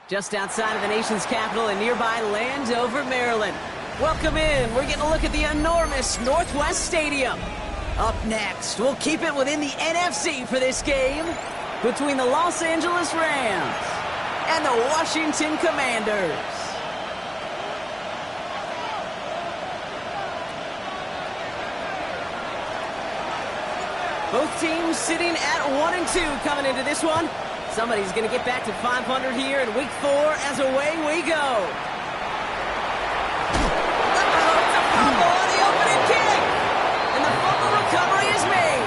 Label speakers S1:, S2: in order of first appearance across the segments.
S1: Just outside of the nation's capital in nearby Landover, Maryland. Welcome in. We're getting a look at the enormous Northwest Stadium. Up next, we'll keep it within the NFC for this game between the Los Angeles Rams and the Washington Commanders. Both teams sitting at 1-2 coming into this one. Somebody's going to get back to 500 here in week 4 as away we go. It's a fumble on the opening kick. And the fumble recovery is made.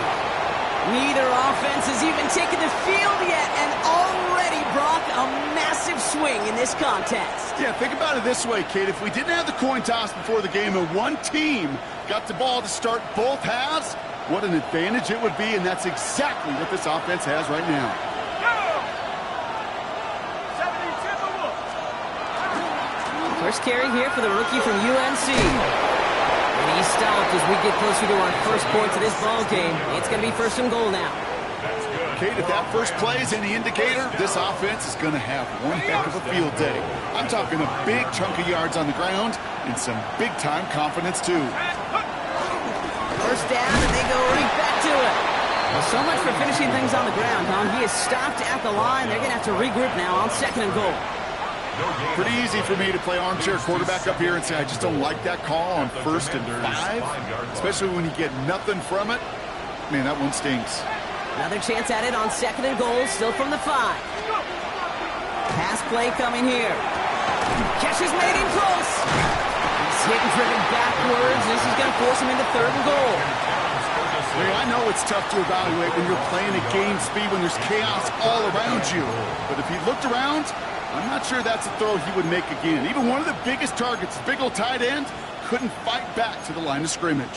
S1: Neither offense has even taken the field yet, and already Brock a massive swing in this contest.
S2: Yeah, think about it this way, kid. If we didn't have the coin toss before the game and one team got the ball to start both halves, what an advantage it would be, and that's exactly what this offense has right now.
S1: First carry here for the rookie from UNC. And he's stopped as we get closer to our first points of this ball game. It's going to be 1st and goal now.
S2: Kate, if that first play is any indicator, this offense is going to have one heck of a field day. I'm talking a big chunk of yards on the ground and some big-time confidence, too.
S1: First down, and they go right back to it. Well, so much for finishing things on the ground, Tom. He is stopped at the line. They're going to have to regroup now on 2nd and goal.
S2: Pretty easy for me to play armchair quarterback up here and say I just don't like that call on 1st and 5, especially when you get nothing from it. Man, that one stinks.
S1: Another chance at it on 2nd and goal, still from the 5. Pass play coming here. Catch is made in close. He's hit and driven backwards. This is going to force him into 3rd and goal.
S2: Hey, I know it's tough to evaluate when you're playing at game speed when there's chaos all around you. But if he looked around, I'm not sure that's a throw he would make again. Even one of the biggest targets, big old tight end, couldn't fight back to the line of scrimmage.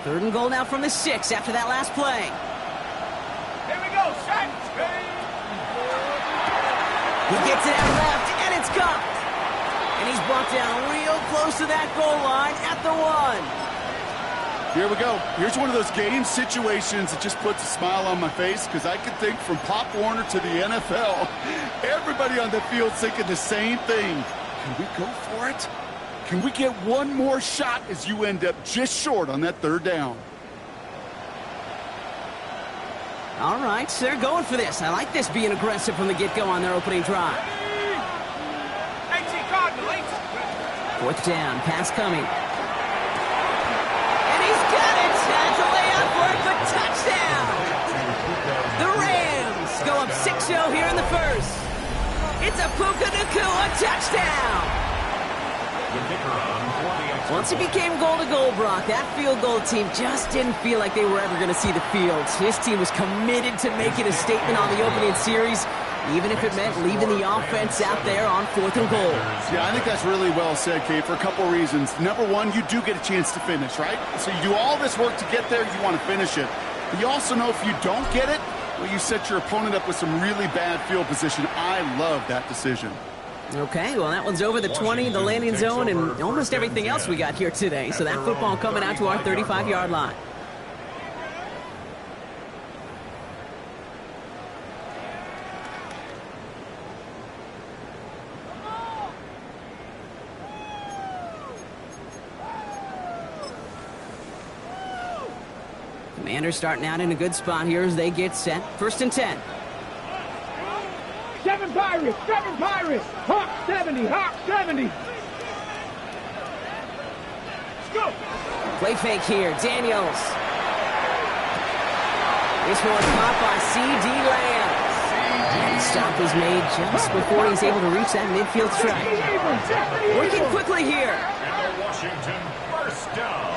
S1: 3rd and goal now from the 6 after that last play.
S3: Here we go, set.
S1: He gets it out left, and it's caught. And he's brought down real close to that goal line at the 1.
S2: Here we go. Here's one of those game situations that just puts a smile on my face because I can think from Pop Warner to the NFL, everybody on the field thinking the same thing. Can we go for it? Can we get one more shot as you end up just short on that 3rd down?
S1: All right, so they're going for this. I like this being aggressive from the get-go on their opening drive. 4th down, pass coming. Got it! That's a layup for a good touchdown! The Rams go up 6-0 here in the 1st. It's a Puka Nacua touchdown! Once it became goal-to-goal, Brock, that field goal team just didn't feel like they were ever going to see the field. His team was committed to making a statement on the opening series, even if it meant leaving the offense out there on 4th and goal.
S2: Yeah, I think that's really well said, Kate, for a couple of reasons. Number one, you do get a chance to finish, right? So you do all this work to get there, you want to finish it. But you also know if you don't get it, well, you set your opponent up with some really bad field position. I love that decision.
S1: Okay, well, that one's over the 20, the landing zone, and almost everything else we got here today. So that football coming out to our 35-yard line. Commanders starting out in a good spot here as they get set. 1st and 10.
S3: 7 Pirates, Hawk 70, Hawk 70. Let's go.
S1: Play fake here, Daniels. This one caught by C.D. Lamb. And stop is made just before he's able to reach that midfield strike. Working quickly here.
S4: Washington, 1st down.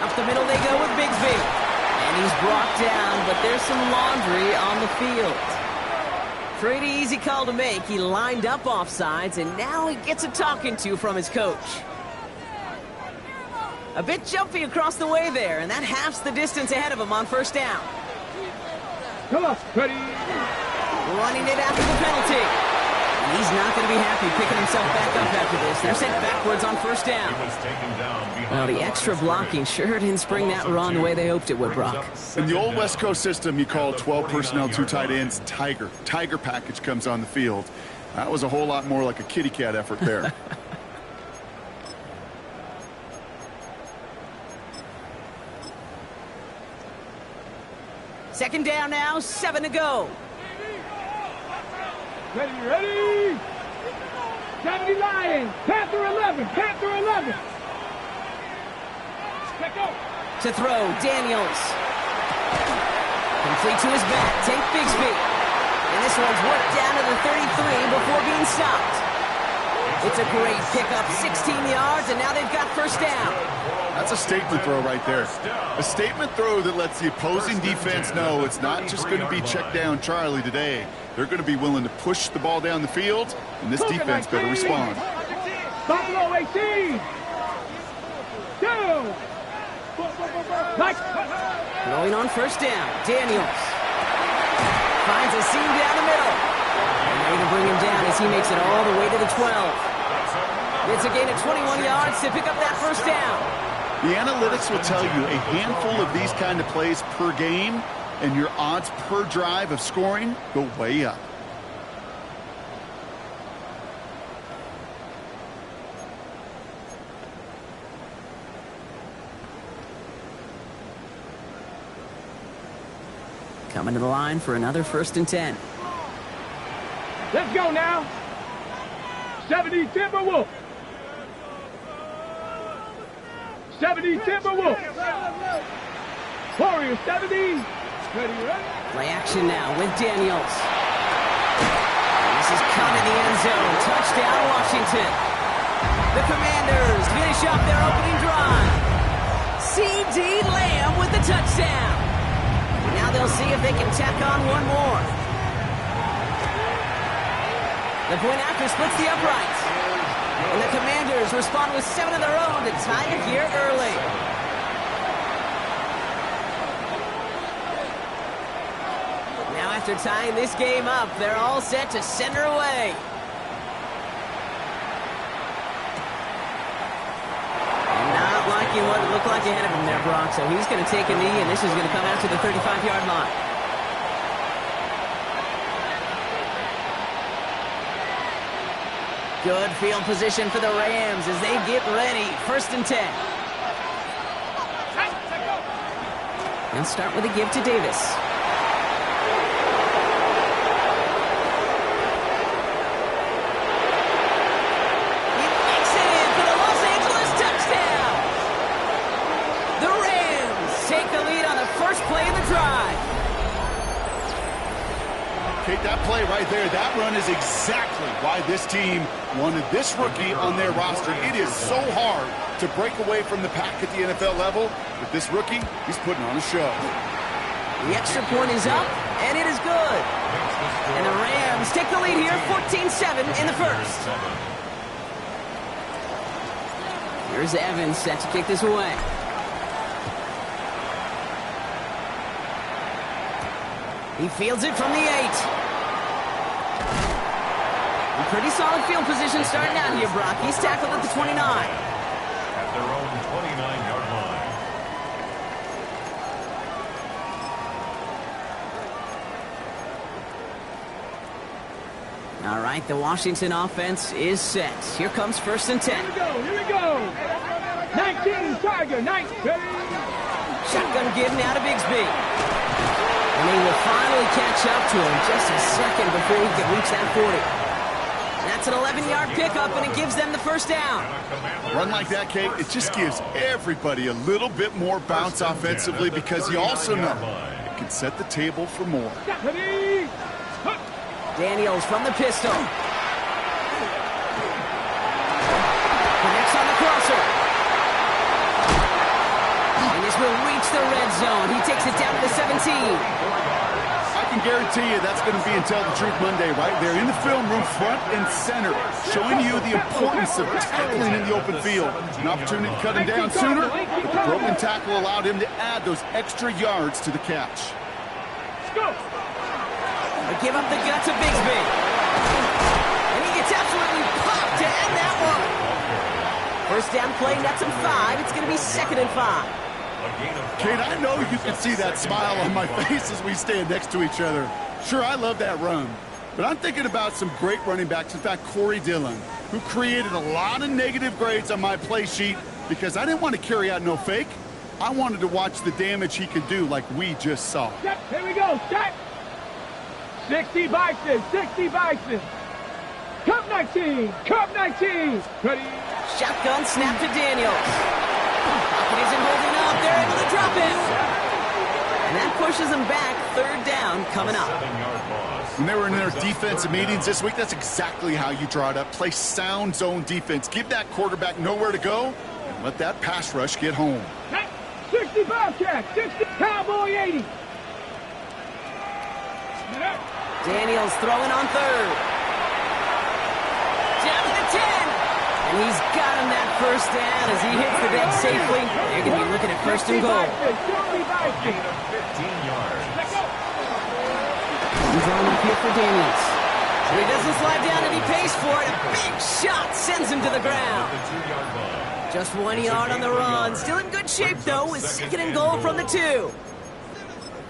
S1: Up the middle they go with Bigsby. And he's brought down, but there's some laundry on the field. Pretty easy call to make. He lined up offsides, and now he gets a talking to from his coach. A bit jumpy across the way there, and that halves the distance ahead of him on 1st down.
S3: Come on, ready.
S1: Running it after the penalty. He's not going to be happy picking himself back up after this. They're sent backwards on first down. Well, the extra blocking sure didn't spring that run the way they hoped it would, Brock.
S2: In the old West Coast system, you call 12 personnel, 2 tight ends, Tiger. Tiger package comes on the field. That was a whole lot more like a kitty cat effort there.
S1: Second down now, 7 to go.
S3: Ready. 70 Lions. Panther 11. Panther 11. Let go.
S1: To throw, Daniels. Complete to his back, Tank Bigsby. And this one's worked down to the 33 before being stopped. It's a great pickup, 16 yards, and now they've got first down.
S2: That's a statement throw right there. A statement throw that lets the opposing defense know it's not just going to be check down Charlie today. They're going to be willing to push the ball down the field, and this defense better respond.
S3: Buffalo 18. Down.
S1: Going on first down, Daniels. Finds a seam down the middle. And they're going to bring him down as he makes it all the way to the 12. It's a gain of 21 yards to pick up that first down.
S2: The analytics will tell you a handful of these kind of plays per game, and your odds per drive of scoring go way up.
S1: Coming to the line for another 1st and 10.
S3: Let's go now. 70 Timberwolf. 70 Timberwolf. Warriors 70. Ready.
S1: Play action now with Daniels. And this is caught in the end zone. Touchdown, Washington. The Commanders finish off their opening drive. C.D. Lamb with the touchdown. Now they'll see if they can tack on one more. The point after splits the uprights. And the Commanders respond with 7 of their own to tie it here early. Now after tying this game up, they're all set to send her away. And not liking what it looked like ahead of him there, Brock. So he's going to take a knee, and this is going to come out to the 35-yard line. Good field position for the Rams as they get ready. 1st and 10. And start with a give to Davis. He makes it in for the Los Angeles touchdown. The Rams take the lead on the first play of the drive.
S2: Kate, that play right there, that run is exactly why this team wanted this rookie on their roster. It is so hard to break away from the pack at the NFL level. But this rookie, he's putting on a show.
S1: The extra point is up, and it is good. And the Rams take the lead here, 14-7 in the first. Here's Evans set to kick this away. He fields it from the 8. Pretty solid field position starting out here, Brock. He's tackled at the 29.
S4: At their own 29-yard line.
S1: All right, the Washington offense is set. Here comes 1st and 10.
S3: Here we go. 19 Tiger, 19.
S1: Shotgun give now to Bigsby. And he will finally catch up to him just a second before he can reach that 40. That's an 11-yard pickup, and it gives them the first down.
S2: Run like that, Kate, it just gives everybody a little bit more bounce offensively because you also know it can set the table for more.
S1: Daniels from the pistol. Connects on the crosser. And this will reach the red zone. He takes it down to the 17.
S2: I can guarantee you that's going to be in Tell the Truth Monday right there in the film room, front and center, showing you the importance of tackling in the open field. An opportunity to cut him down sooner, but the broken tackle allowed him to add those extra yards to the catch.
S1: But give up the gut to Bigsby. And he First down play, nets him 5. It's going to be 2nd and 5.
S2: Kate, I know you can see that smile on my face as we stand next to each other. Sure, I love that run. But I'm thinking about some great running backs. In fact, Corey Dillon, who created a lot of negative grades on my play sheet because I didn't want to carry out no fake. I wanted to watch the damage he could do like we just saw.
S3: Yep, here we go, set. 60 Bison, 60 Bison. Cup 19, Cup 19. Ready?
S1: Shotgun snap to Daniels. Pocket isn't holding up. They're able to drop it. And that pushes them back. 3rd down coming up.
S2: When they were in their defensive meetings this week, that's exactly how you draw it up. Play sound zone defense. Give that quarterback nowhere to go and let that pass rush get home.
S3: 60 Bobcat, 60 Cowboy 80.
S1: Daniels throwing on 3rd. Down to the 10. And he's got him that first down as he hits the deck safely. They're going to be looking at 1st and goal.
S4: 15 yards.
S1: He's on up here for Daniels. He doesn't slide down and he pays for it. A big shot sends him to the ground. Just 1 yard on the run. Still in good shape, though, with 2nd and goal from the 2.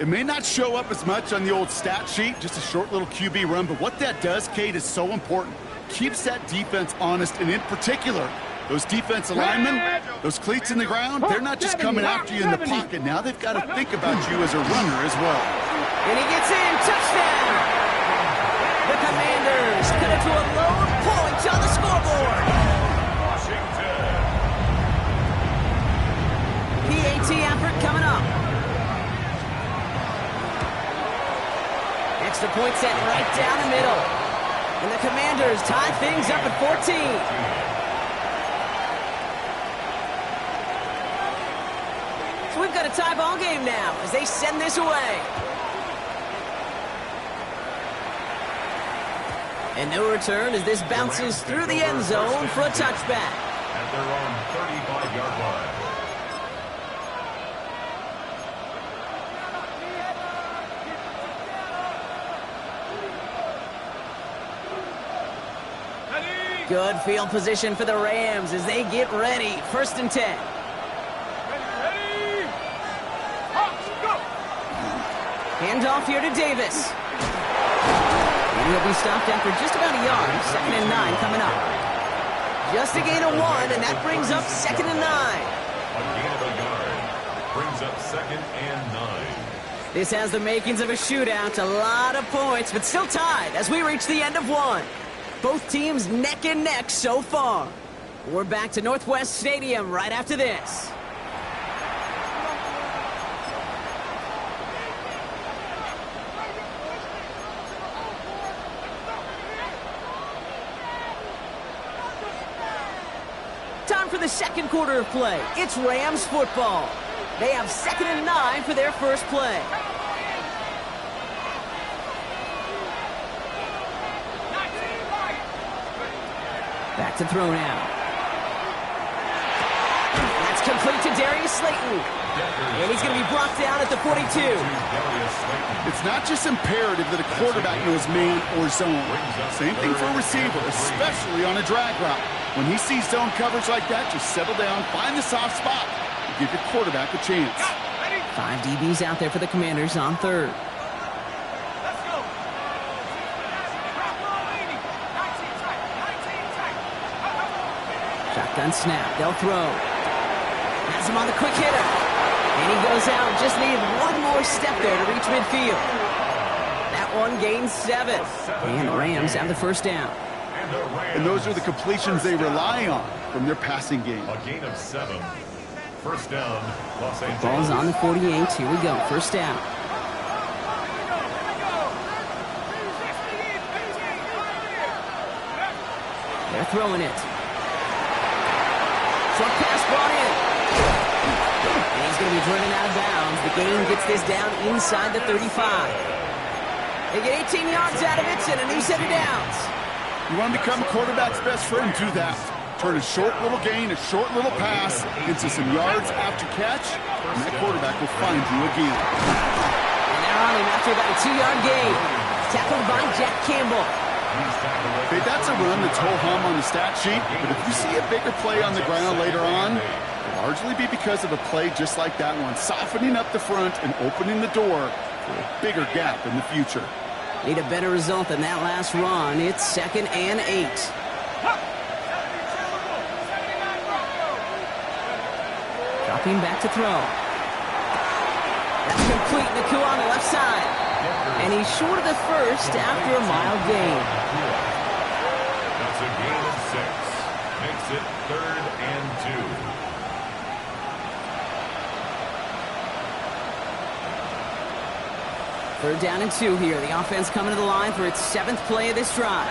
S2: It may not show up as much on the old stat sheet, just a short little QB run, but what that does, Kate, is so important. Keeps that defense honest, and in particular, those defense linemen, those cleats in the ground, they're not just coming after you in the pocket. Now they've got to think about you as a runner as well.
S1: And he gets in. Touchdown! The Commanders cut it to a lone point on the scoreboard. PAT effort coming up. Extra point set right down the middle. And the Commanders tie things up at 14. So we've got a tie ball game now as they send this away. And no return as this bounces through the end zone for a touchback.
S4: At their own 35-yard line.
S1: Good field position for the Rams as they get ready. 1st and 10. Handoff here to Davis. And he'll be stopped after just about a yard. 2nd and 9 coming up. Just a gain of 1, and that brings up 2nd and 9.
S4: A gain of a yard. Brings up 2nd and 9.
S1: This has the makings of a shootout. A lot of points, but still tied as we reach the end of 1. Both teams neck and neck so far. We're back to Northwest Stadium right after this. Time for the 2nd quarter of play. It's Rams football. They have 2nd and 9 for their first play. Back to throw now. That's complete to Darius Slayton. And he's going to be brought down at the 42.
S2: It's not just imperative that a quarterback knows man or zone. Same thing for a receiver, especially on a drag route. When he sees zone coverage like that, just settle down, find the soft spot, and give your quarterback a chance.
S1: 5 DBs out there for the Commanders on 3rd. Shotgun snap. They'll throw. Has him on the quick hitter. And he goes out. Just needed one more step there to reach midfield. That one gains 7. And the Rams have the 1st down.
S2: And those are the completions they rely on from their passing game.
S4: A gain of 7. 1st down, Los Angeles.
S1: Ball's on the 48. Here we go. 1st down. They're throwing it. Short pass brought in. And he's going to be driven out of bounds. The gain gets this down inside the 35. They get 18 yards out of it and a new set of downs.
S2: You want to become a quarterback's best friend, do that. Turn a short little gain, a short little pass into some yards after catch, and that quarterback will find you again.
S1: And they're on him after about a 2-yard gain. Tackled by Jack Campbell.
S2: Okay, that's a run that's ho-hum on the stat sheet, but if you see a bigger play on the ground later on, it'll largely be because of a play just like that one, softening up the front and opening the door for a bigger gap in the future.
S1: Need a better result than that last run. It's 2nd and 8. Dropping back to throw. That's complete. Nacua on the left side. And he's short of the first after a mild gain.
S4: That's a gain of 6. Makes it 3rd and 2.
S1: Third down and 2 here. The offense coming to the line for its 7th play of this drive.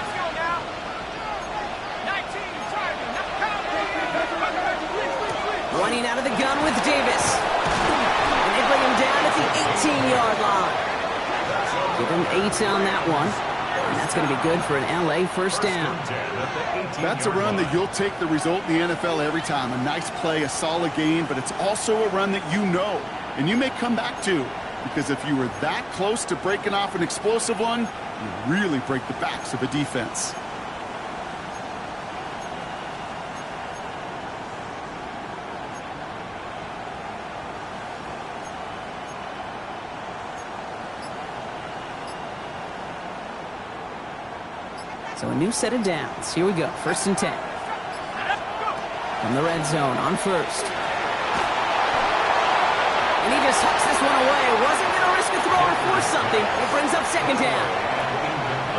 S1: Running out of the gun with Davis. And they bring him down at the 18-yard line. Give him 8 on that one. And that's going to be good for an LA first down.
S2: That's a run that you'll take the result in the NFL every time. A nice play, a solid gain, but it's also a run that you know and you may come back to. Because if you were that close to breaking off an explosive one, you really break the backs of a defense.
S1: So a new set of downs. Here we go. 1st and 10. From the red zone on first. And he just hucks this one away. Wasn't going to risk a throw or force something. It brings up 2nd down.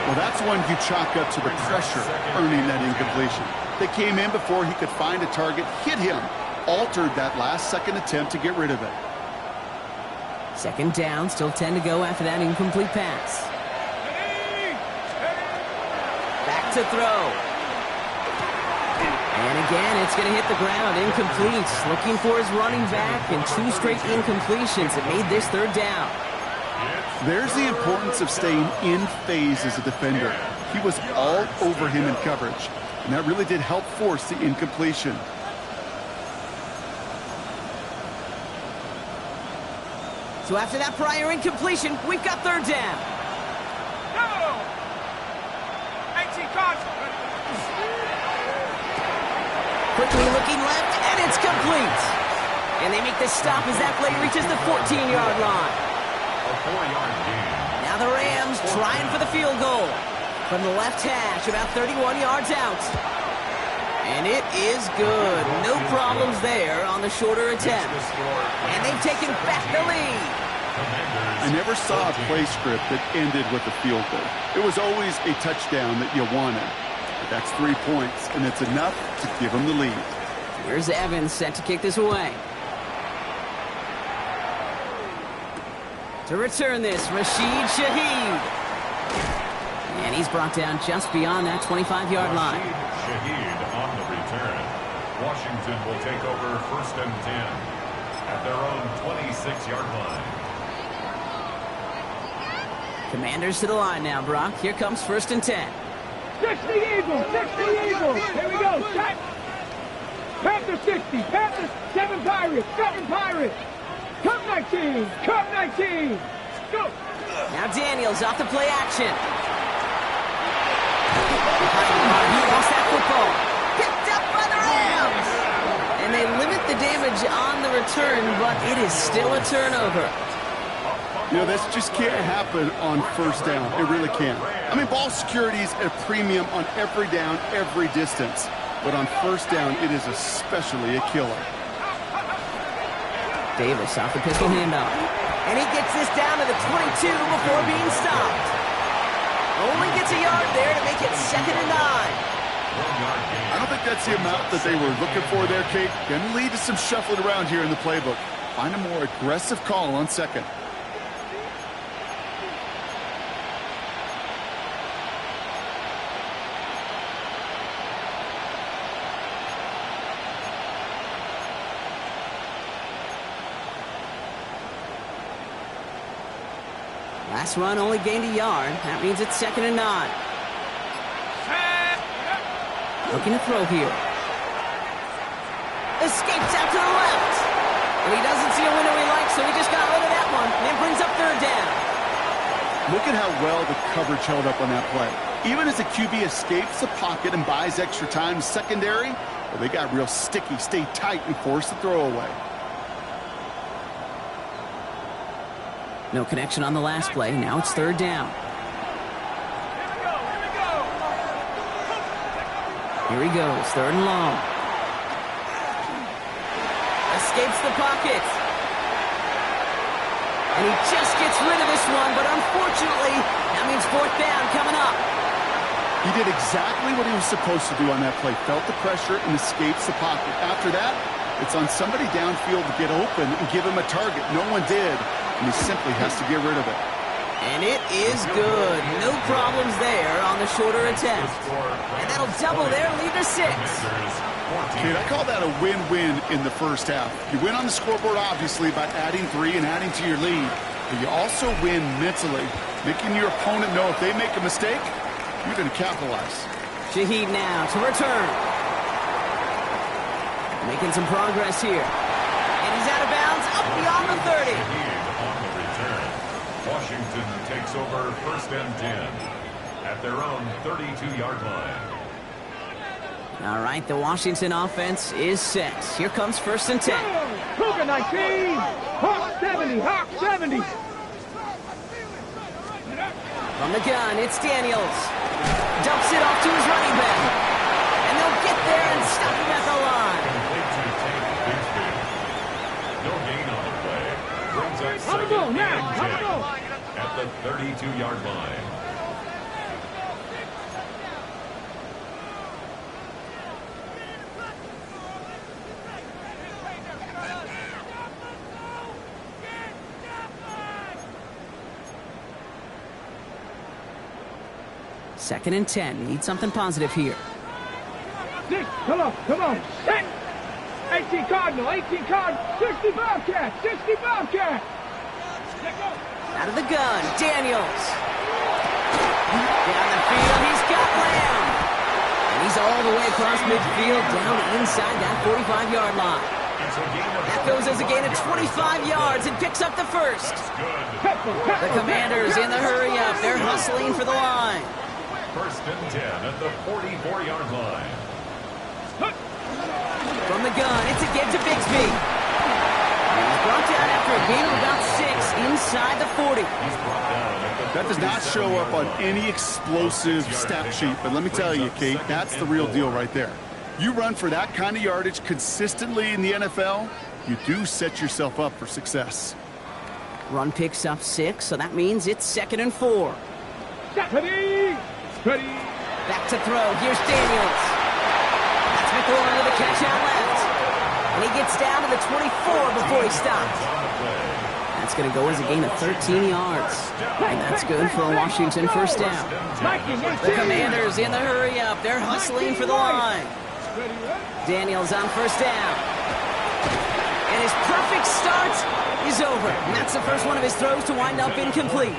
S2: Well, that's one you chalk up to the pressure earning that incompletion. They came in before he could find a target, hit him, altered that last-second attempt to get rid of it.
S1: 2nd down, still 10 to go after that incomplete pass. Back to throw. And again, it's going to hit the ground, incomplete. Looking for his running back, and 2 straight incompletions that made this 3rd down.
S2: There's the importance of staying in phase as a defender. He was all over him in coverage, and that really did help force the incompletion.
S1: So after that prior incompletion, we've got 3rd down.
S3: No! 18 cards.
S1: Quickly looking left, and it's complete. And they make the stop as that play reaches the 14-yard line.
S4: A 4-yard gain.
S1: Now the Rams trying for the field goal. From the left hash, about 31 yards out. And it is good. No problems there on the shorter attempt. And they've taken back the lead.
S2: I never saw a play script that ended with a field goal. It was always a touchdown that you wanted. But that's 3 points, and it's enough to give them the lead.
S1: Here's Evans set to kick this away. To return this, Rashid Shaheed. And he's brought down just beyond that 25-yard line.
S4: Shaheed on the return. Washington will take over 1st and 10 at their own 26-yard line.
S1: Commanders to the line now, Brock. Here comes 1st and 10.
S3: 60 Eagles, 60 Eagles. Here we go. Set. Panthers 60. Panthers 7 Pirates, 7 Pirates. Cup 19, Cup 19. Go.
S1: Now Daniels off the play action. He lost that football. Picked up by the Rams. And they limit the damage on the return, but it is still a turnover.
S2: You know, this just can't happen on 1st down. It really can't. I mean, ball security is a premium on every down, every distance. But on 1st down, it is especially a killer.
S1: Davis off the pistol handoff. And he gets this down to the 22 before being stopped. Only gets a yard there to make it 2nd and 9.
S2: I don't think that's the amount that they were looking for there, Kate. Going to lead to some shuffling around here in the playbook. Find a more aggressive call on 2nd.
S1: Last run only gained a yard. That means it's 2nd and 9. Looking to throw here. Escapes out to the left. And he doesn't see a window he likes, so he just got rid of that one. And brings up 3rd down.
S2: Look at how well the coverage held up on that play. Even as the QB escapes the pocket and buys extra time secondary, well, they got real sticky, stay tight, and force the throw away.
S1: No connection on the last play. Now it's third down. Here he goes, third and long. Escapes the pocket. And he just gets rid of this one, but unfortunately, that means fourth down coming up.
S2: He did exactly what he was supposed to do on that play. Felt the pressure and escapes the pocket. After that, it's on somebody downfield to get open and give him a target. No one did, and he simply has to get rid of it.
S1: And it is good. No problems there on the shorter attempt. And that'll double their lead to 6.
S2: Kid, I call that a win-win in the first half. You win on the scoreboard, obviously, by adding 3 and adding to your lead. But you also win mentally, making your opponent know if they make a mistake, you're going to capitalize.
S1: Shaheed now to return. Making some progress here. And he's out of bounds, up beyond the 30.
S4: On the return, Washington takes over first and 10 at their own 32-yard line.
S1: All right, the Washington offense is set. Here comes first and 10.
S3: Cougar 19. Hawk 70. Hawk 70.
S1: From the gun, it's Daniels. Dumps it off to his running back. And they'll get there and stop him at the line.
S4: Complete to Tank Bigsby. No gain on the play. Brings up
S3: How
S4: second
S3: about now?
S4: and
S3: How
S4: 10
S3: about?
S4: at the 32-yard line.
S1: Second and 10. Need something positive here.
S3: Six. Come on. Come on. 10. 18 Cardinal. 18 Cardinal. 60 Bobcat. 60 Bobcat.
S1: Out of the gun, Daniels. Down the field, he's got Lamb. And he's all the way across midfield, down inside that 45-yard line. That goes as a gain of 25 yards and picks up the first. The Commanders in the hurry-up. They're hustling for the line.
S4: First and 10 at the 44-yard line.
S1: From the gun, it's a get to Bigsby. He's brought down after a gain of about 6 inside the 40.
S2: That does not show up on any explosive stat sheet, but let me tell you, Kate, that's the real deal right there. You run for that kind of yardage consistently in the NFL, you do set yourself up for success.
S1: Run picks up 6, so that means it's second and 4.
S3: Ready. Ready.
S1: Back to throw. Here's Daniels. That's McLaurin with a catch out left. And he gets down to the 24 before he stops. That's going to go as a gain of 13 yards. And that's good for a Washington first down. The Commanders in the hurry-up. They're hustling for the line. Daniels on first down. And his perfect start is over. And that's the first one of his throws to wind up incomplete.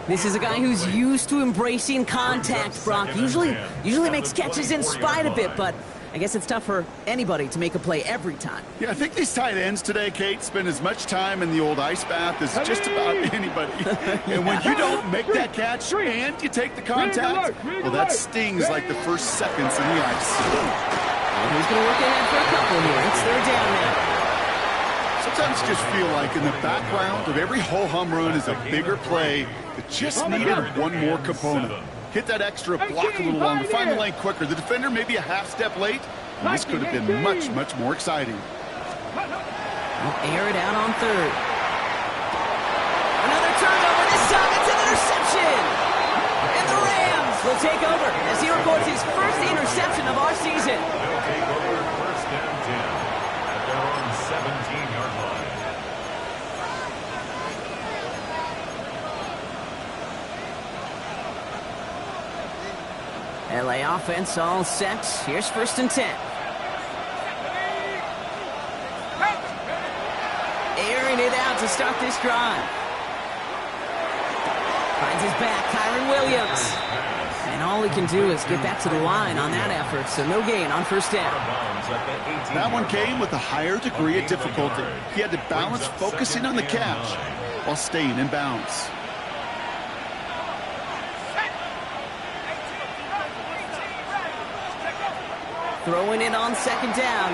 S1: This is a guy who's used to embracing contact, Brock. Usually makes catches in spite of it, but I guess it's tough for anybody to make a play every time.
S2: Yeah, I think these tight ends today, Kate, spend as much time in the old ice bath as just about anybody. And when you don't make that catch and you take the contact, well, that stings like the first seconds in the ice.
S1: And he's going to look ahead for a couple here. It's third down now.
S2: Sometimes you just feel like in the background of every ho-hum run is a bigger play that just needed one more component. Hit that extra block a little longer, find the lane quicker. The defender maybe a half step late, and this could have been much, much more exciting.
S1: We'll air it out on third. Another turnover. This time it's an interception. And the Rams will take over as he records his first interception of our season.
S4: They'll take over first and 10 at their own 17-yard line.
S1: LA offense all set. Here's first and 10. Airing it out to start this drive. Finds his back, Kyron Williams. And all he can do is get back to the line on that effort, so no gain on first down.
S2: That one came with a higher degree of difficulty. He had to balance focusing on the catch while staying in bounds.
S1: throwing it on second down.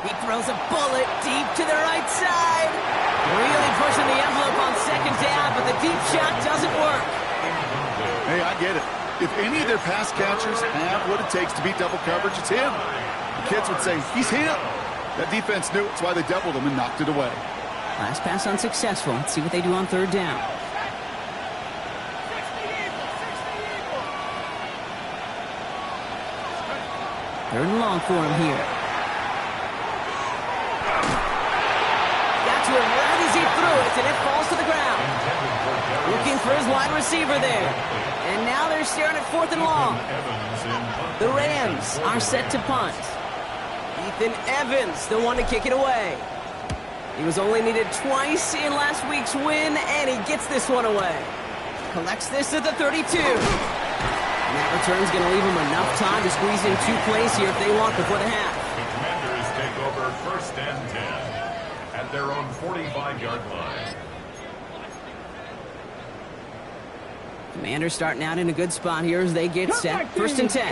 S1: He throws a bullet deep to the right side. Really pushing the envelope on second down, but the deep shot doesn't work.
S2: Hey, I get it. If any of their pass catchers have what it takes to beat double coverage, it's him. The kids would say, he's him. That defense knew it. That's why they doubled him and knocked it away.
S1: Last pass unsuccessful. Let's see what they do on third down. Third and long for him here. Got to him right as he threw it, and it falls to the ground. Looking for his wide receiver there. And now they're staring at fourth and long. The Rams are set to punt. Ethan Evans, the one to kick it away. He was only needed twice in last week's win, and he gets this one away. Collects this at the 32. And that return's going to leave him enough time to squeeze in 2 plays here if they want before the half.
S4: The Commanders take over first and 10 at their own 45-yard line.
S1: Commanders starting out in a good spot here as they get set. First and 10.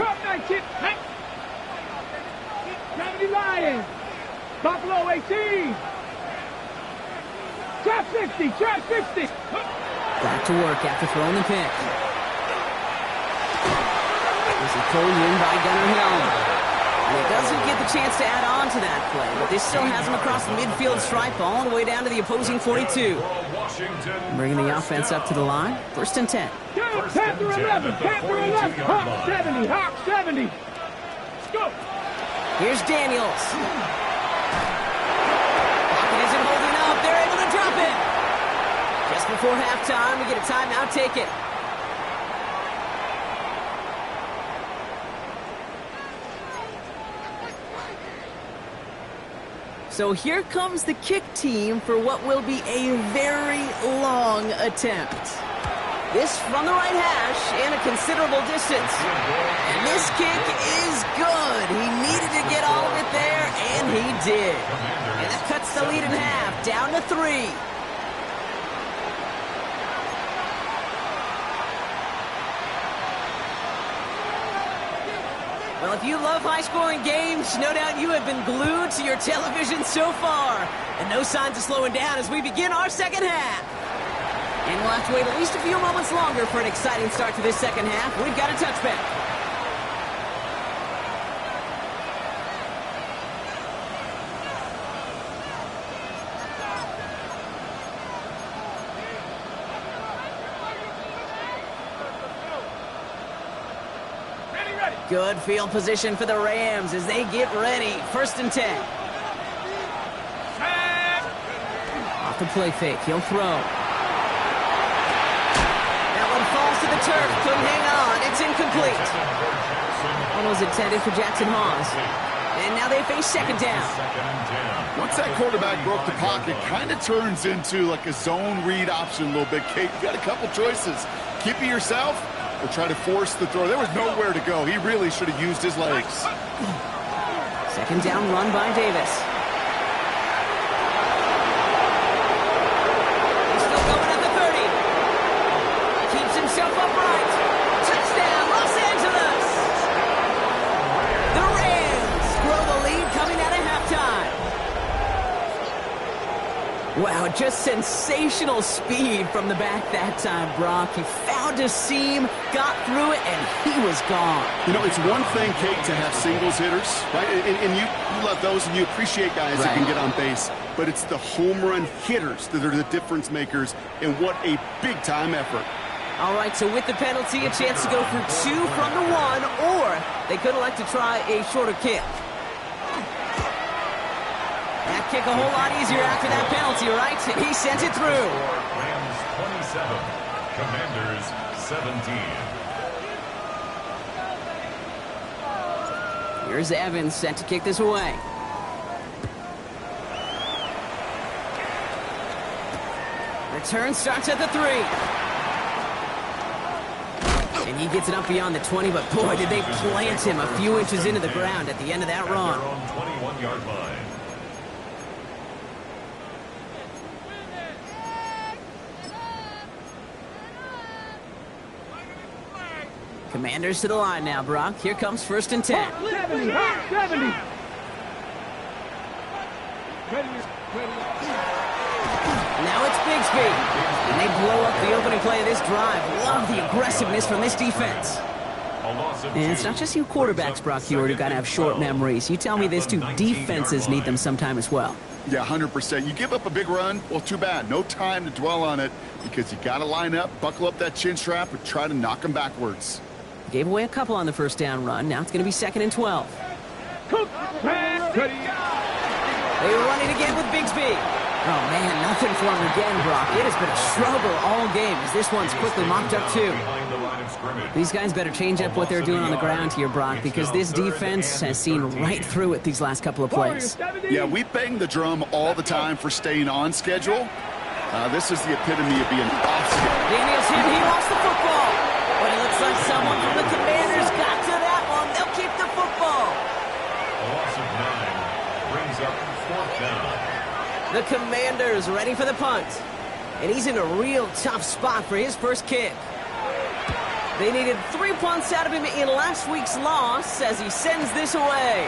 S3: 70 Lions. Buffalo 18. Trap 60. Trap 60.
S1: Back to work after throwing the pick. This is pulled in by Gunnar Hill. And he doesn't get the chance to add on to that play, but this still has him across the midfield stripe all the way down to the opposing 42. Bringing the offense up to the line. First and 10.
S3: Panther 11. Panther 11. Hawk 70. Hawk 70. Let's go.
S1: Here's Daniels. Pocket isn't holding up. They're able to drop it. Just before halftime, we get a timeout taken. So here comes the kick team for what will be a very long attempt. This from the right hash and a considerable distance. And this kick is good. He needed to get all of it there, and he did. And that cuts the lead in half, down to 3. Well, if you love high-scoring games, no doubt you have been glued to your television so far. And no signs of slowing down as we begin our second half. And we'll have to wait at least a few moments longer for an exciting start to this second half. We've got a touchback. Good field position for the Rams as they get ready. First and 10. Off the play fake. He'll throw. That one falls to the turf. Couldn't hang on. It's incomplete. One was intended for Jackson Hawes. And now they face second down.
S2: Once that quarterback broke the pocket, kind of turns into like a zone read option a little bit. Kate, you got a couple choices. Keep it yourself or try to force the throw. There was nowhere to go. He really should have used his legs.
S1: Second down run by Davis. He's still going at the 30. Keeps himself upright. Touchdown, Los Angeles! The Rams grow the lead coming out of halftime. Wow, just sensational speed from the back that time, Brock. He found a seam, got through it, and he was gone.
S2: You know, it's one thing, Kate, to have singles hitters, right? And you love those, and you appreciate guys that can get on base. But it's the home run hitters that are the difference makers, and what a big-time effort.
S1: All right, so with the penalty, a chance to go for 2 from the 1, or they could elect to try a shorter kick. That kick a whole lot easier after that penalty, right? And he sent it through.
S4: Rams 27, Commanders 17.
S1: Here's Evans set to kick this away. Return starts at the 3. And he gets it up beyond the 20, but boy, did they plant him a few inches into the ground at the end of that run.
S4: Their own 21-yard line.
S1: Commanders to the line now, Brock. Here comes 1st and 10.
S3: 70, hot 70.
S1: Now it's Bigsby. And they blow up the opening play of this drive. Love the aggressiveness from this defense. And it's not just you quarterbacks, Brock Huard, who got to have short memories. You tell me these two defenses need them sometime as well.
S2: Yeah, 100%. You give up a big run, well, too bad. No time to dwell on it because you got to line up, buckle up that chin strap, and try to knock them backwards.
S1: Gave away a couple on the 1st down run. Now it's going to be 2nd and 12.
S3: Cook, pass, cut.
S1: They run it again with Bigsby. Oh, man, nothing for him again, Brock. It has been a struggle all game as this one's quickly mopped up, too. These guys better change up what they're doing on the ground here, Brock, because this defense has seen right through it these last couple of plays.
S2: Yeah, we bang the drum all the time for staying on schedule. This is the epitome of being off schedule.
S1: Daniels hit, he lost the football. But it looks like someone from the Commanders got to that one. They'll keep the football.
S4: A loss of 9 brings up 4th down.
S1: The Commanders ready for the punt. And he's in a real tough spot for his first kick. They needed 3 punts out of him in last week's loss as he sends this away.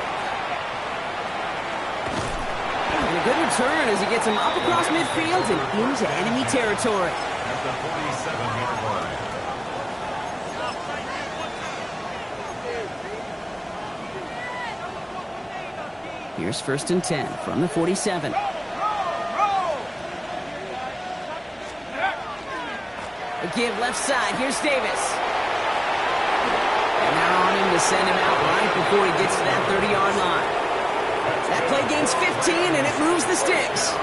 S1: And a good return as he gets him up across midfield and into enemy territory.
S4: At the 47-yard line.
S1: Here's 1st and 10 from the 47. A give left side. Here's Davis. And they're on him to send him out right before he gets to that 30-yard line. That play gains 15, and it moves the sticks.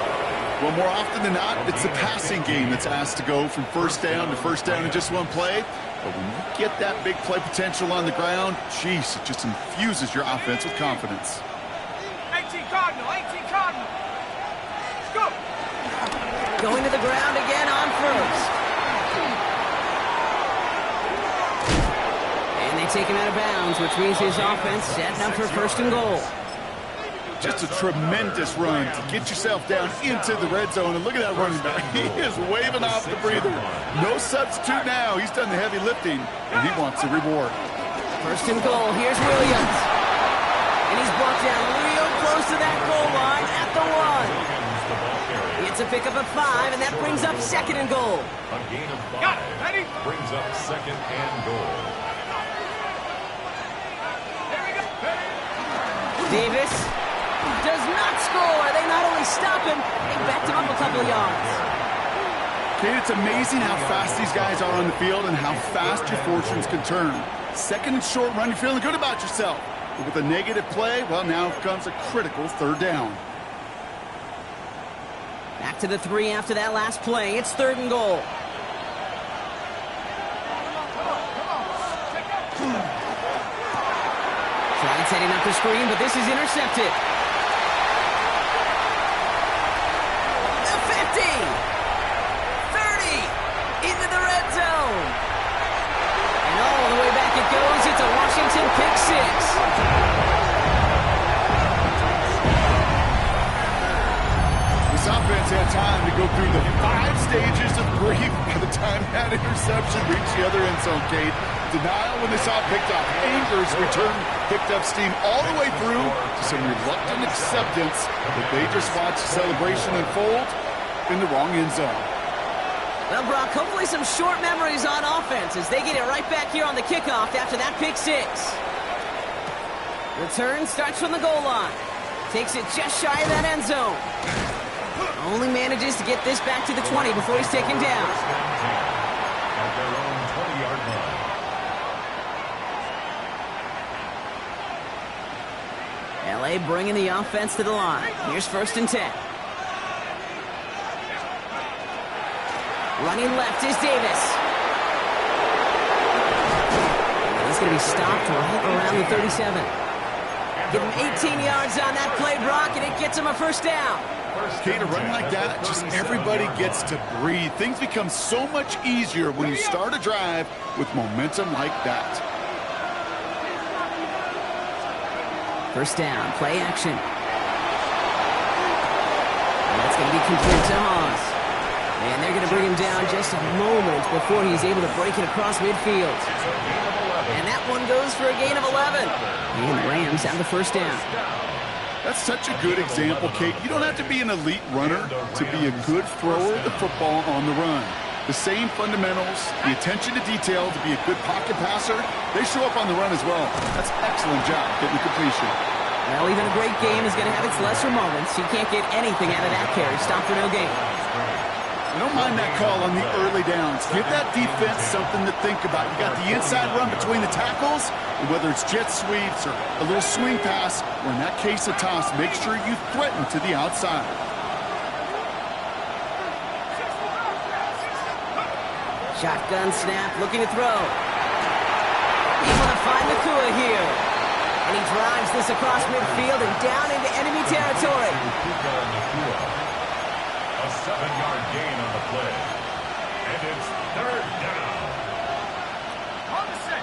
S2: Well, more often than not, it's the passing game that's asked to go from 1st down to 1st down in just one play. But when you get that big play potential on the ground, jeez, it just infuses your offense with confidence.
S3: 18 Cardinal, 18 Cardinal. Let's go.
S1: Going to the ground again on 1st. And they take him out of bounds, which means his offense setting up for 1st and goal.
S2: Just a tremendous run to get yourself down into the red zone. And look at that running back. He is waving off the breather. No substitute now. He's done the heavy lifting, and he wants a reward.
S1: 1st and goal. Here's Williams. And he's brought down real close to that goal line at the 1. It's a pickup of 5, and that brings up 2nd and goal.
S4: A gain of 5 brings up 2nd and goal.
S1: Davis does not score. They not only stop him, they backed him up a couple of yards.
S2: Kate, it's amazing how fast these guys are on the field and how fast your fortunes can turn. 2nd and short run, you're feeling good about yourself. But with a negative play, well, now comes a critical 3rd down.
S1: Back to the 3 after that last play. It's 3rd and goal. Giants heading up the screen, but this is intercepted. The 50! 30! Into the red zone! And all the way back it goes. It's a Washington pick 6.
S2: This offense had time to go through the 5 stages of grief by the time that interception reached the other end zone, Kate. Denial when they saw it picked up. Anger's return picked up steam all the way through to some reluctant acceptance that they just watched the celebration unfold in the wrong end zone.
S1: Well, Brock, hopefully some short memories on offense as they get it right back here on the kickoff after that pick 6. Return starts from the goal line. Takes it just shy of that end zone. Only manages to get this back to the 20 before he's taken down.
S4: At their own 20-yard line.
S1: LA bringing the offense to the line. Here's 1st and 10. Running left is Davis. He's going to be stopped right around the 37. Give him 18 yards on that play, Brock, and it gets him a 1st down.
S2: Kate, a run like that, just everybody gets to breathe. Things become so much easier when you start a drive with momentum like that.
S1: 1st down, play action. And that's going to be complete to Haas. And they're going to bring him down just a moment before he's able to break it across midfield. And that one goes for a gain of 11. And the Rams have the first down.
S2: That's such a good example, Kate. You don't have to be an elite runner to be a good thrower of the football on the run. The same fundamentals, the attention to detail to be a good pocket passer, they show up on the run as well. That's an excellent job getting completion.
S1: Well, even a great game is going to have its lesser moments. You can't get anything out of that carry. Stop for no gain.
S2: I don't mind that call on the early downs. Give that defense something to think about. You got the inside run between the tackles, and whether it's jet sweeps or a little swing pass, or in that case a toss, make sure you threaten to the outside.
S1: Shotgun snap, looking to throw. Able to find Nakua here. And he drives this across midfield and down into enemy territory.
S4: A 7-yard gain on the play. And it's third down.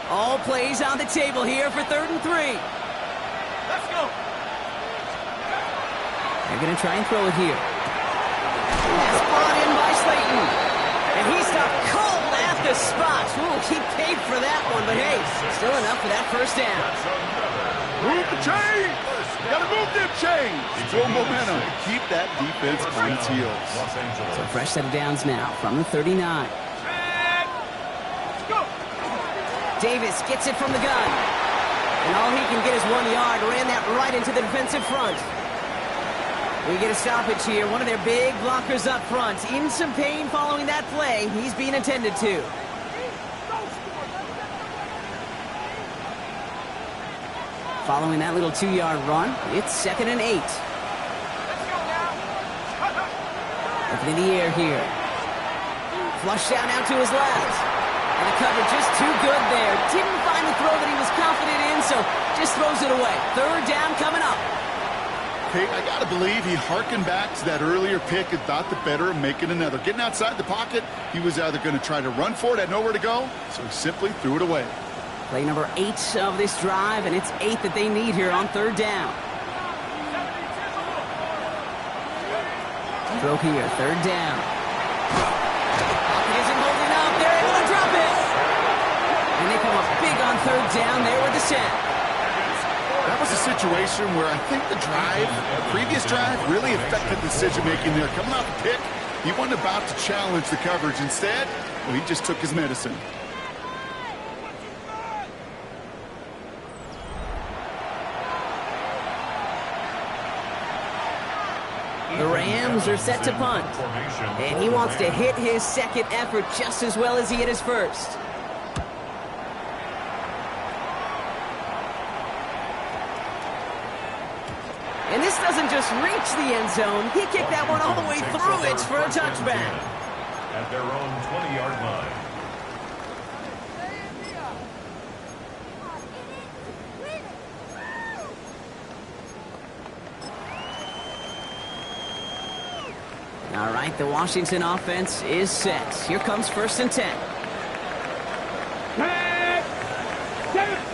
S1: All plays on the table here for 3rd and 3.
S3: Let's go.
S1: They're going to try and throw it here. That's brought in by Slayton. And he stopped cold at the spot. Ooh, he paid for that one, but hey, still enough for that first down.
S2: Move the chain! Gotta move them chains! Full momentum to keep that defense on its heels.
S1: So a fresh set of downs now from the 39.
S3: Let's go.
S1: Davis gets it from the gun. And all he can get is 1 yard. Ran that right into the defensive front. We get a stoppage here. One of their big blockers up front. In some pain following that play. He's being attended to. Following that little 2-yard run, it's 2nd and 8. Looking in the air here. Flush down out to his left. And the cover just too good there. Didn't find the throw that he was confident in, so just throws it away. 3rd down coming up.
S2: Hey, I gotta believe he harkened back to that earlier pick and thought the better of making another. Getting outside the pocket, he was either going to try to run for it, had nowhere to go, so he simply threw it away.
S1: Play number 8 of this drive, and it's 8 that they need here on 3rd down. Throw here, 3rd down. Pocket isn't holding up. They're able to drop it. And they come up big on 3rd down there with the set.
S2: That was a situation where I think the previous drive, really affected decision-making there. Coming off the pick, he wasn't about to challenge the coverage. Instead, well, he just took his medicine.
S1: The Rams are set to punt. And he wants to hit his second effort just as well as he hit his first. And this doesn't just reach the end zone. He kicked that one all the way through it for a touchback.
S4: At their own 20-yard line.
S1: All right, the Washington offense is set. Here comes 1st and 10.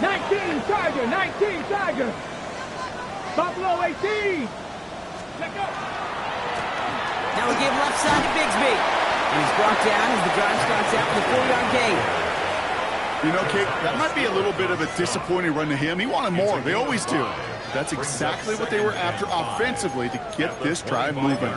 S3: 19, Tiger, 19, Tiger. Buffalo 18. Let go.
S1: Now we give left side to Bigsby. And he's brought down as the drive starts out with a 4-yard gain.
S2: You know, Kate, that might be a little bit of a disappointing run to him. He wanted more. They always do. That's exactly what they were after offensively to get this drive moving.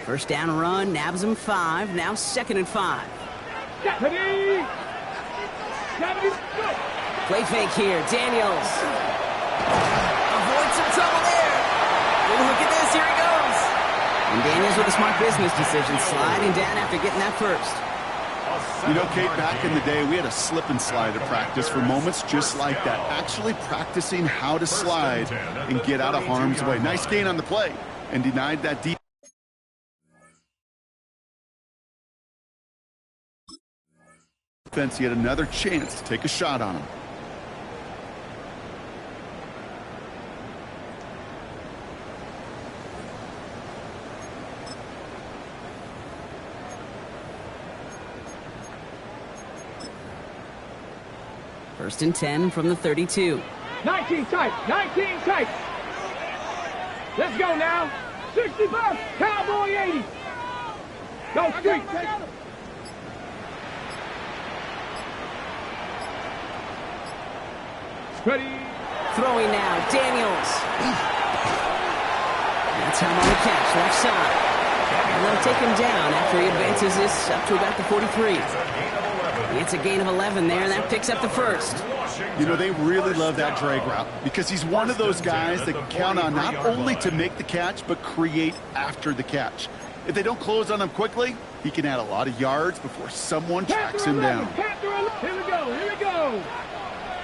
S1: First down run, nabs him 5. Now 2nd and 5.
S3: Deputy! Deputy, go!
S1: Play fake here, Daniels. Avoid some trouble there. Ooh, look at this, here he goes. And Daniels with a smart business decision, sliding down after getting that first.
S2: You know, Kate, back in the day, we had a slip and slide at practice for moments just like that. Actually practicing how to slide and get out of harm's way. Nice gain on the play and denied that deep. He had another chance to take a shot on him.
S1: First and 10 from the 32.
S3: 19 tight, 19 tight. Let's go now. 65, Cowboy 80. Go street. Ready.
S1: Throwing now, Daniels. That's him on the catch, left side. And they'll take him down after he advances this up to about the 43. It's a gain of 11 there, and that picks up the first.
S2: You know, they really love that drag route because he's one of those guys that can count on not only to make the catch, but create after the catch. If they don't close on him quickly, he can add a lot of yards before someone tracks him down.
S3: Here we go, here we go.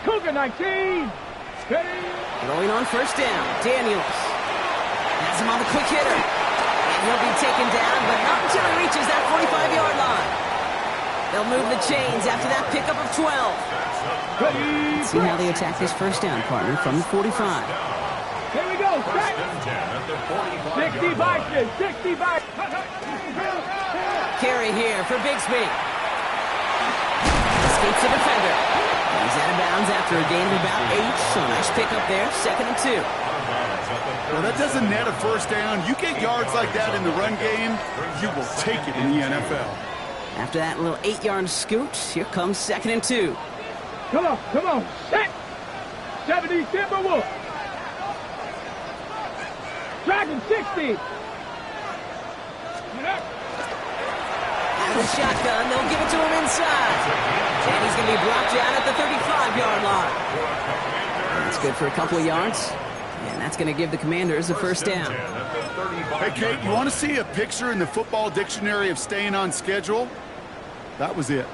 S3: Cougar 19. Ready.
S1: Going on first down, Daniels. Has him on the quick hitter. And he'll be taken down, but not until he reaches that 45-yard line. They'll move the chains after that pickup of 12.
S3: Ready.
S1: Let's see how they attack this first down, partner, from the 45.
S3: Here we go. 65, 65.
S1: Carry here for Bigsby. Escapes the defender. He's out of bounds after a gain of about 8, so nice pickup there, 2nd and 2.
S2: Well, that doesn't net a first down. You get yards like that in the run game, you will take it in the NFL.
S1: After that little 8-yard scoot, here comes 2nd and 2.
S3: Come on, set. 70 Timberwolves. Dragon 60.
S1: Out of the shotgun, they'll give it to him inside. And he's going to be brought down at the 35-yard line. That's good for a couple of yards. And that's going to give the Commanders a first down.
S2: Hey, Kate, you want to see a picture in the football dictionary of staying on schedule? That was it.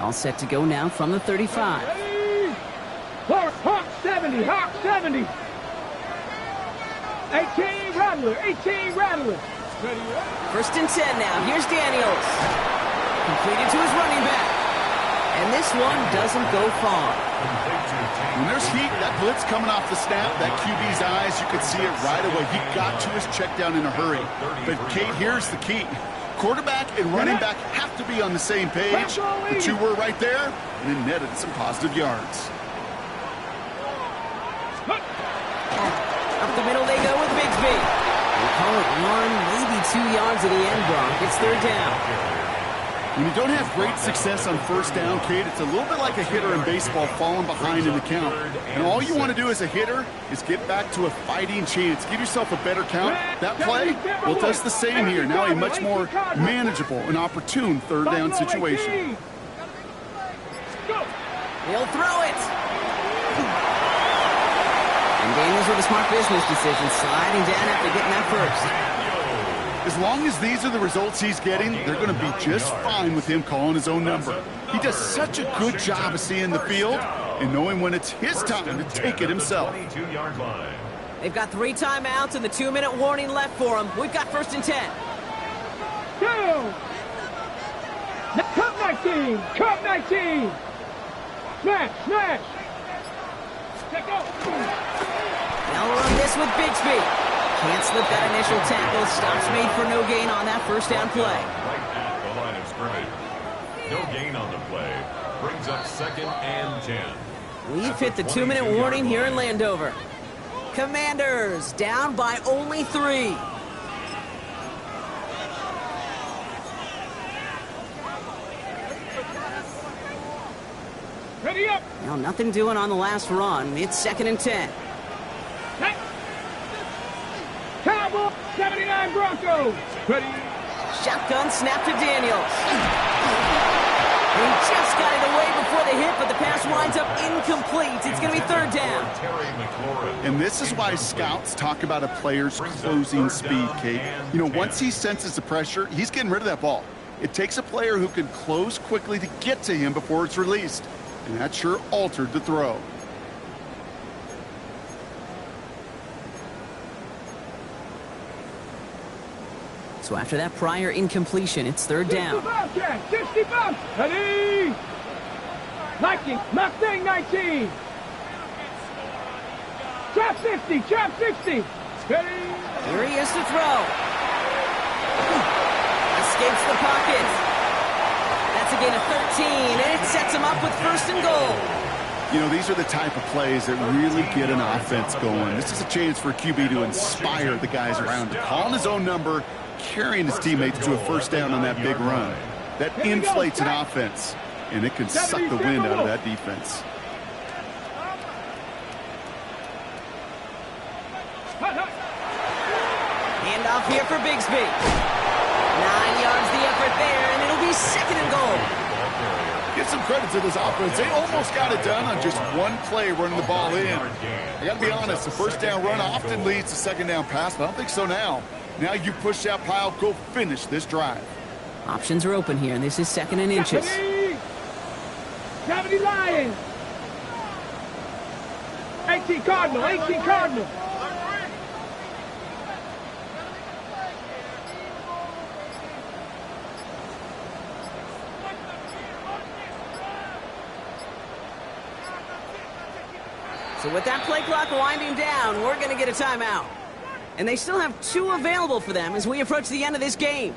S1: All set to go now from the 35.
S3: Hawk 70, Hawk 70. 18 Rattler, 18 Rattler.
S1: First and 10 now. Here's Daniels. Completed to his running back. And this one doesn't go far.
S2: When there's heat, that blitz coming off the snap, that QB's eyes, you could see it right away. He got to his check down in a hurry. But, Kate, here's the key. Quarterback and running back have to be on the same page. The two were right there, and it netted some positive yards.
S1: Up the middle they go with Bigsby. They call it 1, maybe 2 yards at the end, Bronk. It's 3rd down.
S2: When you don't have great success on first down, Kate, it's a little bit like a hitter in baseball falling behind in the count. And all you want to do as a hitter is get back to a fighting chance. Give yourself a better count. That play, well, does the same here. Now a much more manageable and opportune 3rd down situation.
S1: He'll throw it. And Daniels with a smart business decision, sliding down after getting that first.
S2: As long as these are the results he's getting, they're going to be just fine with him calling his own number. He does such a good job of seeing the field and knowing when it's his time to take it himself.
S1: They've got 3 timeouts and the 2-minute warning left for them. We've got 1st and 10.
S3: Go! Cup 19! Cup 19! Smash! Smash! Take off!
S1: They'll run this with Bigsby. Can't slip that initial tackle. Stops made for no gain on that first down play.
S4: Right at the line of scrimmage. No gain on the play. Brings up 2nd and 10.
S1: We've hit the 2-minute warning here in Landover. Commanders down by only 3.
S3: Ready up!
S1: Now nothing doing on the last run. It's 2nd and 10.
S3: Cowboy 79 Broncos. Ready.
S1: Shotgun snap to Daniels. He just got it away before the hit, but the pass winds up incomplete. It's going to be 3rd down.
S2: And this is why scouts talk about a player's closing speed, Kate. You know, once he senses the pressure, he's getting rid of that ball. It takes a player who can close quickly to get to him before it's released. And that sure altered the throw.
S1: So after that prior incompletion, it's 3rd down.
S3: 65! Ready! 19! Mustang 19! Trap 60! Trap 60! Ready!
S1: Here he is to throw. Escapes the pocket. That's a gain of 13, and it sets him up with 1st and goal.
S2: You know, these are the type of plays that really get an offense going. This is a chance for a QB to inspire the guys around him. Calling his own number, carrying his teammates to a first down on that big run. That inflates an offense, and it can suck the wind out of that defense.
S1: Handoff here for Bigsby. 9 yards the effort there, and it'll be 2nd and goal.
S2: Give some credit to this offense. They almost got it done on just one play running the ball in. I got to be honest, the first down run often leads to second down pass, but I don't think so now. Now you push that pile, go finish this drive.
S1: Options are open here, and this is 2nd and inches.
S3: 70 Lions. 18 Cardinal, 18 Cardinal.
S1: So with that play clock winding down, we're going to get a timeout. And they still have 2 available for them as we approach the end of this game.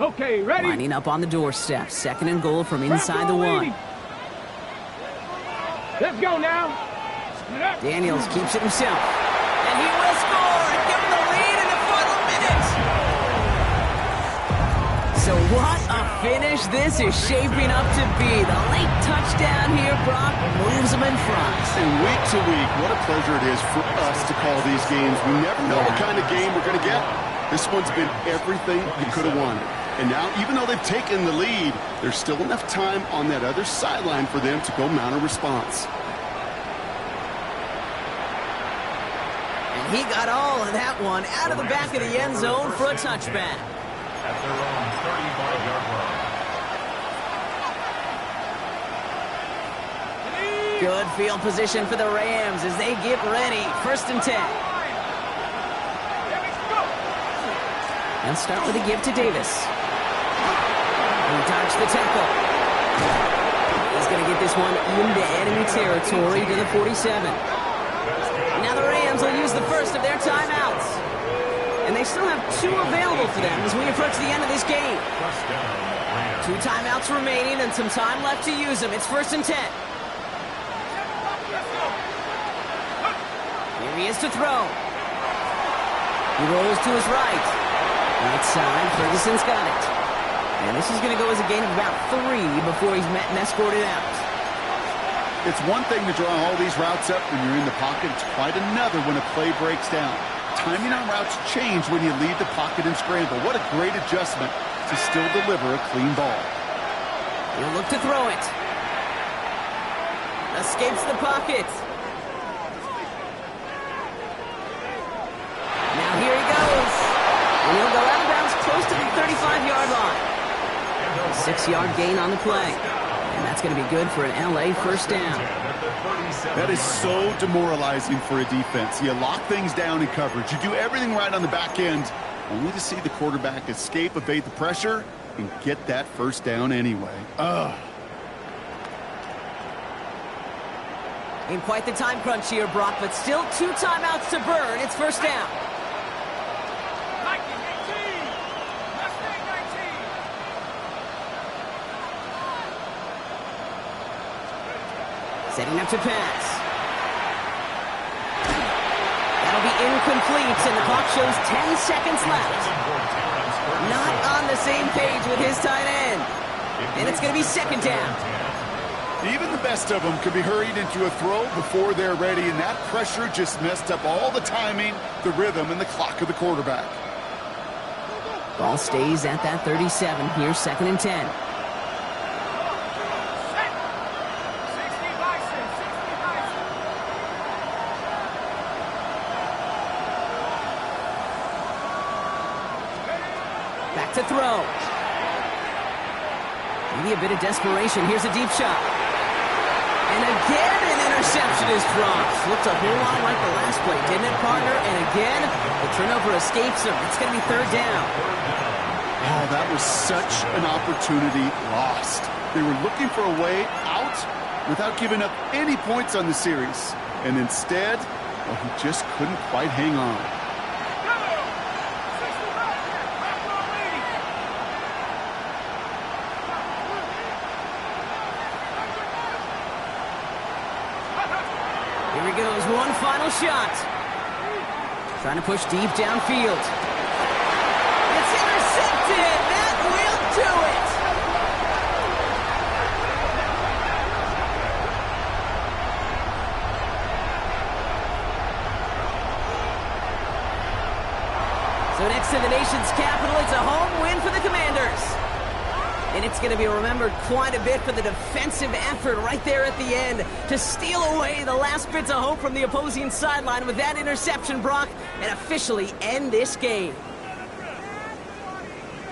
S3: Okay, ready?
S1: Lining up on the doorstep. 2nd and goal from inside the 1.
S3: Let's go now.
S1: Daniels keeps it himself. And he will score and give him the lead in the final minutes. So what a finish this is shaping up to be. The late touchdown here, Brock, moves them in front.
S2: And week to week, what a pleasure it is for us to call these games. We never know what kind of game we're going to get. This one's been everything you could have wanted. And now, even though they've taken the lead, there's still enough time on that other sideline for them to go mount a response.
S1: He got all of that one out of the back of the end zone for a touchback.
S4: At their own 35-yard line.
S1: Good field position for the Rams as they get ready. 1st and 10. They'll start with a give to Davis. He dodged the tackle. He's going to get this one into enemy territory to the 47. Now the Rams will use the first of their timeouts. And they still have 2 available for them as we approach the end of this game. 2 timeouts remaining and some time left to use them. It's 1st and 10. Here he is to throw. He rolls to his right. Right side, Ferguson's got it. And this is going to go as a gain of about 3 before he's met and escorted out.
S2: It's one thing to draw all these routes up when you're in the pocket. It's quite another when a play breaks down. Timing on routes change when you leave the pocket and scramble. What a great adjustment to still deliver a clean ball.
S1: He'll look to throw it. Escapes the pocket. Now here he goes. And he'll go out of bounds close to the 35-yard line. 6-yard gain on the play. And that's going to be good for an LA first down.
S2: That is so demoralizing for a defense. You lock things down in coverage. You do everything right on the back end, only to see the quarterback escape, evade the pressure, and get that first down anyway.
S1: In quite the time crunch here, Brock, but still 2 timeouts to burn. It's 1st down. Setting up to pass. That'll be incomplete, and the clock shows 10 seconds left. Not on the same page with his tight end. And it's going to be 2nd down.
S2: Even the best of them could be hurried into a throw before they're ready, and that pressure just messed up all the timing, the rhythm, and the clock of the quarterback.
S1: Ball stays at that 37 here, 2nd and 10. Back to throw. Maybe a bit of desperation. Here's a deep shot. And again, an interception is dropped. Looked a whole lot like the last play, didn't it, partner? And again, the turnover escapes him. It's going to be 3rd down.
S2: Oh, that was such an opportunity lost. They were looking for a way out without giving up any points on the series. And instead, Well, he just couldn't quite hang on.
S1: Here he goes, one final shot. Trying to push deep downfield. It's intercepted! That will do it! So next to the nation's capital, it's a home win for the Commanders. And it's going to be remembered quite a bit for the defensive effort right there at the end to steal away the last bits of hope from the opposing sideline with that interception, Brock, and officially end this game.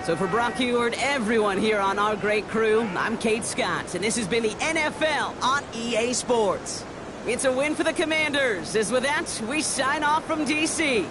S1: So for Brock Huard, everyone here on our great crew, I'm Kate Scott, and this has been the NFL on EA Sports. It's a win for the Commanders, as with that, we sign off from D.C.